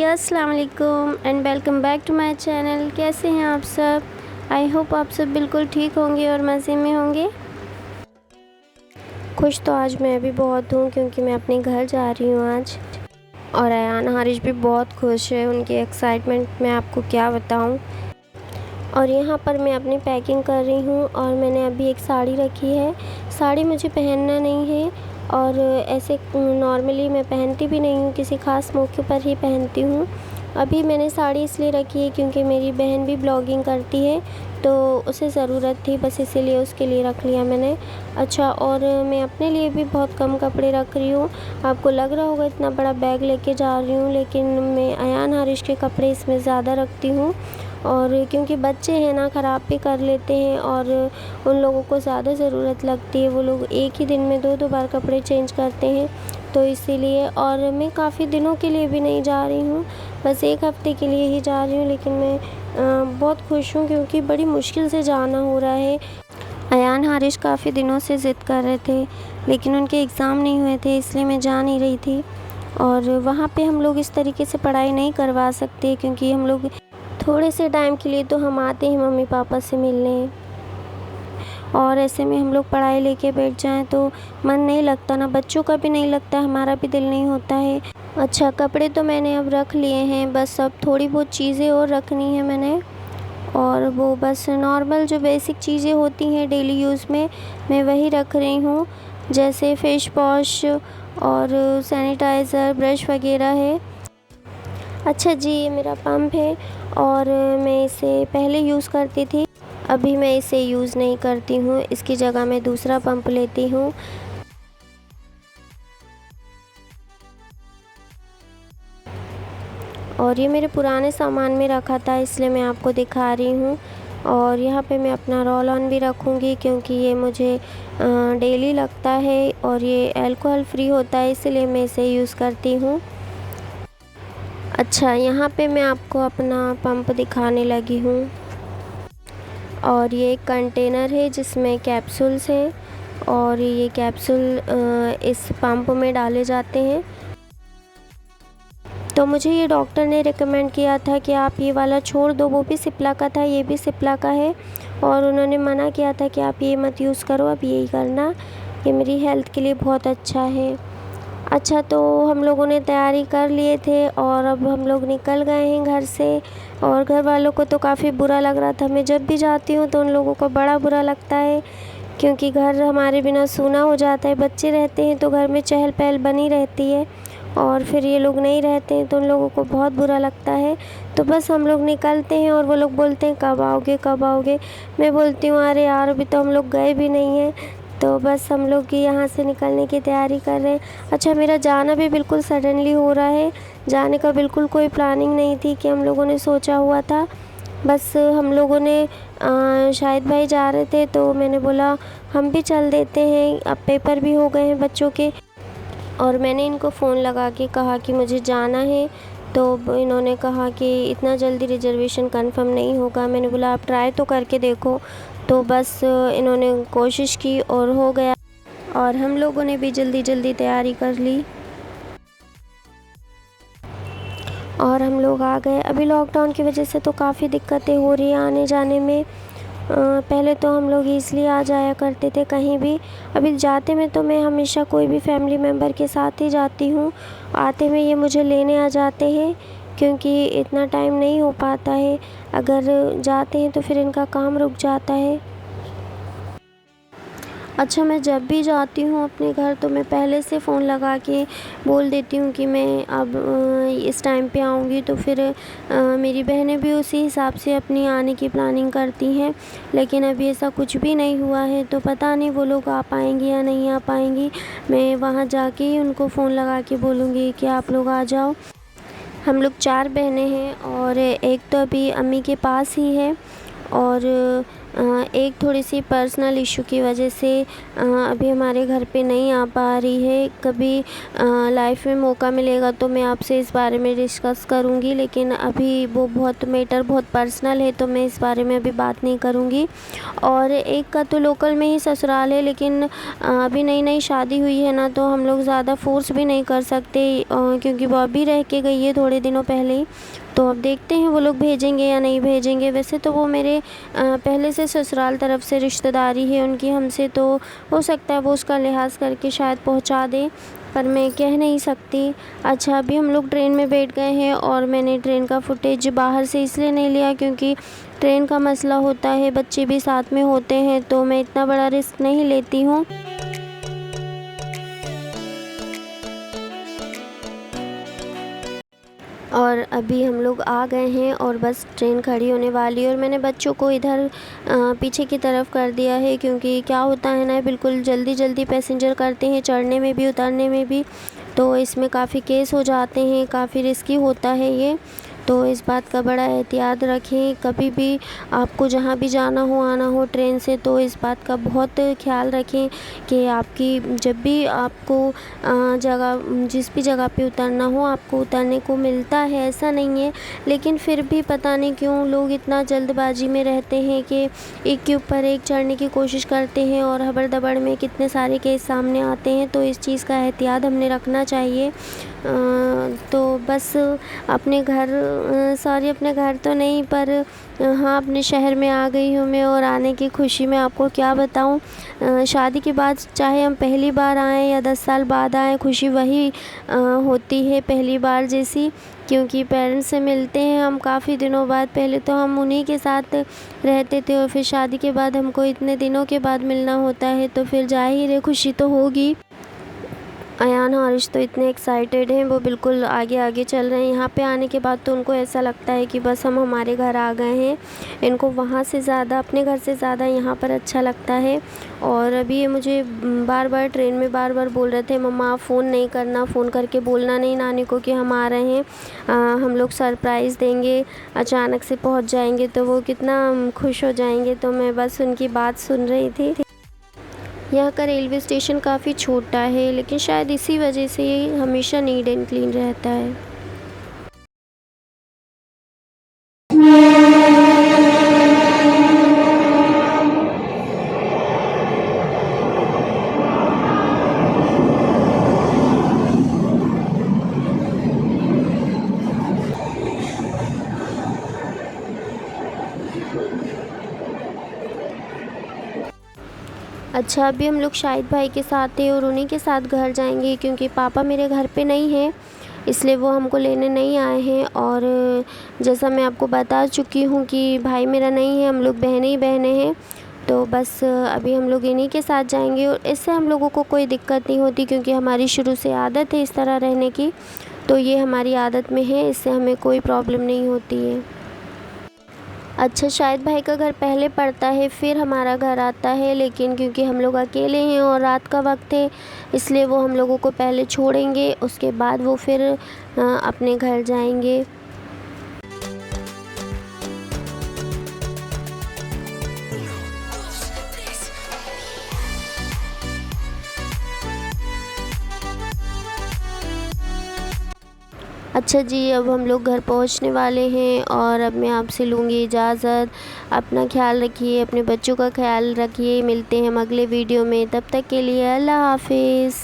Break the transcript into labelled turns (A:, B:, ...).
A: अस्सलाम वालेकुम and welcome back to my channel. कैसे हैं आप सब? आई होप आप सब बिल्कुल ठीक होंगे और मज़े में होंगे। खुश तो आज मैं भी बहुत हूँ क्योंकि मैं अपने घर जा रही हूँ आज। और अयान हारिश भी बहुत खुश है, उनकी एक्साइटमेंट मैं आपको क्या बताऊँ। और यहाँ पर मैं अपनी पैकिंग कर रही हूँ और मैंने अभी एक साड़ी रखी है। साड़ी मुझे पहनना नहीं है और ऐसे नॉर्मली मैं पहनती भी नहीं हूँ, किसी ख़ास मौके पर ही पहनती हूँ। अभी मैंने साड़ी इसलिए रखी है क्योंकि मेरी बहन भी ब्लॉगिंग करती है तो उसे ज़रूरत थी, बस इसीलिए उसके लिए रख लिया मैंने। अच्छा, और मैं अपने लिए भी बहुत कम कपड़े रख रही हूँ। आपको लग रहा होगा इतना बड़ा बैग लेके जा रही हूँ, लेकिन मैं अयान हारिश के कपड़े इसमें ज़्यादा रखती हूँ। और क्योंकि बच्चे हैं ना, ख़राब भी कर लेते हैं और उन लोगों को ज़्यादा ज़रूरत लगती है। वो लोग एक ही दिन में 2-2 बार कपड़े चेंज करते हैं, तो इसीलिए। और मैं काफ़ी दिनों के लिए भी नहीं जा रही हूँ, बस 1 हफ़्ते के लिए ही जा रही हूँ। लेकिन मैं बहुत खुश हूँ क्योंकि बड़ी मुश्किल से जाना हो रहा है। अयान हारिश काफ़ी दिनों से ज़िद कर रहे थे, लेकिन उनके एग्ज़ाम नहीं हुए थे, इसलिए मैं जा नहीं रही थी। और वहाँ पे हम लोग इस तरीके से पढ़ाई नहीं करवा सकते क्योंकि हम लोग थोड़े से टाइम के लिए तो हम आते हैं मम्मी पापा से मिलने, और ऐसे में हम लोग पढ़ाई लेके बैठ जाएं तो मन नहीं लगता ना, बच्चों का भी नहीं लगता, हमारा भी दिल नहीं होता है। अच्छा, कपड़े तो मैंने अब रख लिए हैं, बस अब थोड़ी बहुत चीज़ें और रखनी है मैंने। और वो बस नॉर्मल जो बेसिक चीज़ें होती हैं डेली यूज़ में, मैं वही रख रही हूँ, जैसे फेस वॉश और सैनिटाइज़र, ब्रश वगैरह है। अच्छा जी, ये मेरा पंप है और मैं इसे पहले यूज़ करती थी, अभी मैं इसे यूज़ नहीं करती हूँ, इसकी जगह मैं दूसरा पंप लेती हूँ। और ये मेरे पुराने सामान में रखा था, इसलिए मैं आपको दिखा रही हूँ। और यहाँ पे मैं अपना रोल ऑन भी रखूँगी क्योंकि ये मुझे डेली लगता है और ये अल्कोहल फ्री होता है, इसलिए मैं इसे यूज़ करती हूँ। अच्छा, यहाँ पे मैं आपको अपना पंप दिखाने लगी हूँ। और ये एक कंटेनर है जिसमें कैप्सूल्स हैं और ये कैप्सूल इस पंप में डाले जाते हैं। तो मुझे ये डॉक्टर ने रिकमेंड किया था कि आप ये वाला छोड़ दो, वो भी सिप्ला का था, ये भी सिप्ला का है, और उन्होंने मना किया था कि आप ये मत यूज़ करो, अब यही करना, ये मेरी हेल्थ के लिए बहुत अच्छा है। अच्छा, तो हम लोगों ने तैयारी कर लिए थे और अब हम लोग निकल गए हैं घर से। और घर वालों को तो काफ़ी बुरा लग रहा था, मैं जब भी जाती हूँ तो उन लोगों को बड़ा बुरा लगता है क्योंकि घर हमारे बिना सूना हो जाता है। बच्चे रहते हैं तो घर में चहल पहल बनी रहती है, और फिर ये लोग नहीं रहते हैं तो उन लोगों को बहुत बुरा लगता है। तो बस हम लोग निकलते हैं और वो लोग बोलते हैं कब आओगे कब आओगे। मैं बोलती हूँ अरे यार, अभी तो हम लोग गए भी नहीं हैं। तो बस हम लोग यहाँ से निकलने की तैयारी कर रहे हैं। अच्छा, मेरा जाना भी बिल्कुल सडनली हो रहा है, जाने का बिल्कुल कोई प्लानिंग नहीं थी कि हम लोगों ने सोचा हुआ था। बस हम लोगों ने शाहिद भाई जा रहे थे तो मैंने बोला हम भी चल देते हैं, अब पेपर भी हो गए हैं बच्चों के। और मैंने इनको फ़ोन लगा के कहा कि मुझे जाना है, तो इन्होंने कहा कि इतना जल्दी रिजर्वेशन कंफर्म नहीं होगा। मैंने बोला आप ट्राई तो करके देखो, तो बस इन्होंने कोशिश की और हो गया। और हम लोगों ने भी जल्दी जल्दी तैयारी कर ली और हम लोग आ गए। अभी लॉकडाउन की वजह से तो काफ़ी दिक्कतें हो रही हैं आने जाने में। पहले तो हम लोग ईज़िली आ जाया करते थे कहीं भी, अभी जाते में तो मैं हमेशा कोई भी फैमिली मेम्बर के साथ ही जाती हूँ, आते में ये मुझे लेने आ जाते हैं क्योंकि इतना टाइम नहीं हो पाता है। अगर जाते हैं तो फिर इनका काम रुक जाता है। अच्छा, मैं जब भी जाती हूँ अपने घर तो मैं पहले से फ़ोन लगा के बोल देती हूँ कि मैं अब इस टाइम पे आऊँगी, तो फिर मेरी बहनें भी उसी हिसाब से अपनी आने की प्लानिंग करती हैं। लेकिन अभी ऐसा कुछ भी नहीं हुआ है, तो पता नहीं वो लोग आ पाएंगी या नहीं आ पाएंगी। मैं वहाँ जाके ही उनको फ़ोन लगा के बोलूँगी कि आप लोग आ जाओ। हम लोग 4 बहनें हैं और एक तो अभी अम्मी के पास ही है और एक थोड़ी सी पर्सनल इशू की वजह से अभी हमारे घर पे नहीं आ पा रही है। कभी लाइफ में मौका मिलेगा तो मैं आपसे इस बारे में डिस्कस करूँगी, लेकिन अभी वो मैटर बहुत पर्सनल है तो मैं इस बारे में अभी बात नहीं करूँगी। और एक का तो लोकल में ही ससुराल है, लेकिन अभी नई नई शादी हुई है ना, तो हम लोग ज़्यादा फोर्स भी नहीं कर सकते क्योंकि वो अभी रह के गई है थोड़े दिनों पहले ही। तो अब देखते हैं वो लोग भेजेंगे या नहीं भेजेंगे। वैसे तो वो मेरे पहले से ससुराल तरफ से रिश्तेदारी है उनकी हमसे, तो हो सकता है वो उसका लिहाज करके शायद पहुंचा दें, पर मैं कह नहीं सकती। अच्छा, अभी हम लोग ट्रेन में बैठ गए हैं और मैंने ट्रेन का फुटेज बाहर से इसलिए नहीं लिया क्योंकि ट्रेन का मसला होता है, बच्चे भी साथ में होते हैं, तो मैं इतना बड़ा रिस्क नहीं लेती हूँ। और अभी हम लोग आ गए हैं और बस ट्रेन खड़ी होने वाली है और मैंने बच्चों को इधर पीछे की तरफ कर दिया है क्योंकि क्या होता है ना, बिल्कुल जल्दी जल्दी पैसेंजर करते हैं, चढ़ने में भी उतरने में भी, तो इसमें काफ़ी केस हो जाते हैं, काफ़ी रिस्की होता है ये। तो इस बात का बड़ा एहतियात रखें, कभी भी आपको जहाँ भी जाना हो आना हो ट्रेन से, तो इस बात का बहुत ख्याल रखें कि आपकी जब भी आपको जिस भी जगह पे उतरना हो आपको उतरने को मिलता है, ऐसा नहीं है। लेकिन फिर भी पता नहीं क्यों लोग इतना जल्दबाजी में रहते हैं कि एक के ऊपर एक चढ़ने की कोशिश करते हैं और हबड़ दबड़ में कितने सारे केस सामने आते हैं, तो इस चीज़ का एहतियात हमने रखना चाहिए। तो बस अपने घर तो नहीं, पर हाँ अपने शहर में आ गई हूँ मैं और आने की खुशी में आपको क्या बताऊँ। शादी के बाद चाहे हम पहली बार आएँ या 10 साल बाद आएँ, खुशी वही होती है पहली बार जैसी, क्योंकि पेरेंट्स से मिलते हैं हम काफ़ी दिनों बाद। पहले तो हम उन्हीं के साथ रहते थे और फिर शादी के बाद हमको इतने दिनों के बाद मिलना होता है, तो फिर जाहिर है खुशी तो होगी। अयान हारिश तो इतने एक्साइटेड हैं, वो बिल्कुल आगे आगे चल रहे हैं। यहाँ पे आने के बाद तो उनको ऐसा लगता है कि बस हम हमारे घर आ गए हैं। इनको वहाँ से ज़्यादा, अपने घर से ज़्यादा यहाँ पर अच्छा लगता है। और अभी ये मुझे बार बार ट्रेन में बार बार बोल रहे थे, मम्मा फ़ोन नहीं करना, फ़ोन करके बोलना नहीं नानी को कि हम आ रहे हैं, हम लोग सरप्राइज़ देंगे, अचानक से पहुँच जाएंगे तो वो कितना खुश हो जाएंगे। तो मैं बस उनकी बात सुन रही थी। यहाँ का रेलवे स्टेशन काफ़ी छोटा है, लेकिन शायद इसी वजह से ये हमेशा नीट एंड क्लीन रहता है। अच्छा, अभी हम लोग शाहिद भाई के साथ थे और उन्हीं के साथ घर जाएंगे क्योंकि पापा मेरे घर पे नहीं हैं, इसलिए वो हमको लेने नहीं आए हैं। और जैसा मैं आपको बता चुकी हूँ कि भाई मेरा नहीं है, हम लोग बहनें ही बहनें हैं। तो बस अभी हम लोग इन्हीं के साथ जाएंगे और इससे हम लोगों को कोई दिक्कत नहीं होती क्योंकि हमारी शुरू से आदत है इस तरह रहने की, तो ये हमारी आदत में है, इससे हमें कोई प्रॉब्लम नहीं होती है। अच्छा, शाहिद भाई का घर पहले पड़ता है फिर हमारा घर आता है, लेकिन क्योंकि हम लोग अकेले हैं और रात का वक्त है, इसलिए वो हम लोगों को पहले छोड़ेंगे, उसके बाद वो फिर अपने घर जाएंगे। अच्छा जी, अब हम लोग घर पहुंचने वाले हैं और अब मैं आपसे लूँगी इजाज़त। अपना ख्याल रखिए, अपने बच्चों का ख्याल रखिए। मिलते हैं हम अगले वीडियो में, तब तक के लिए अल्लाह हाफ़िज़।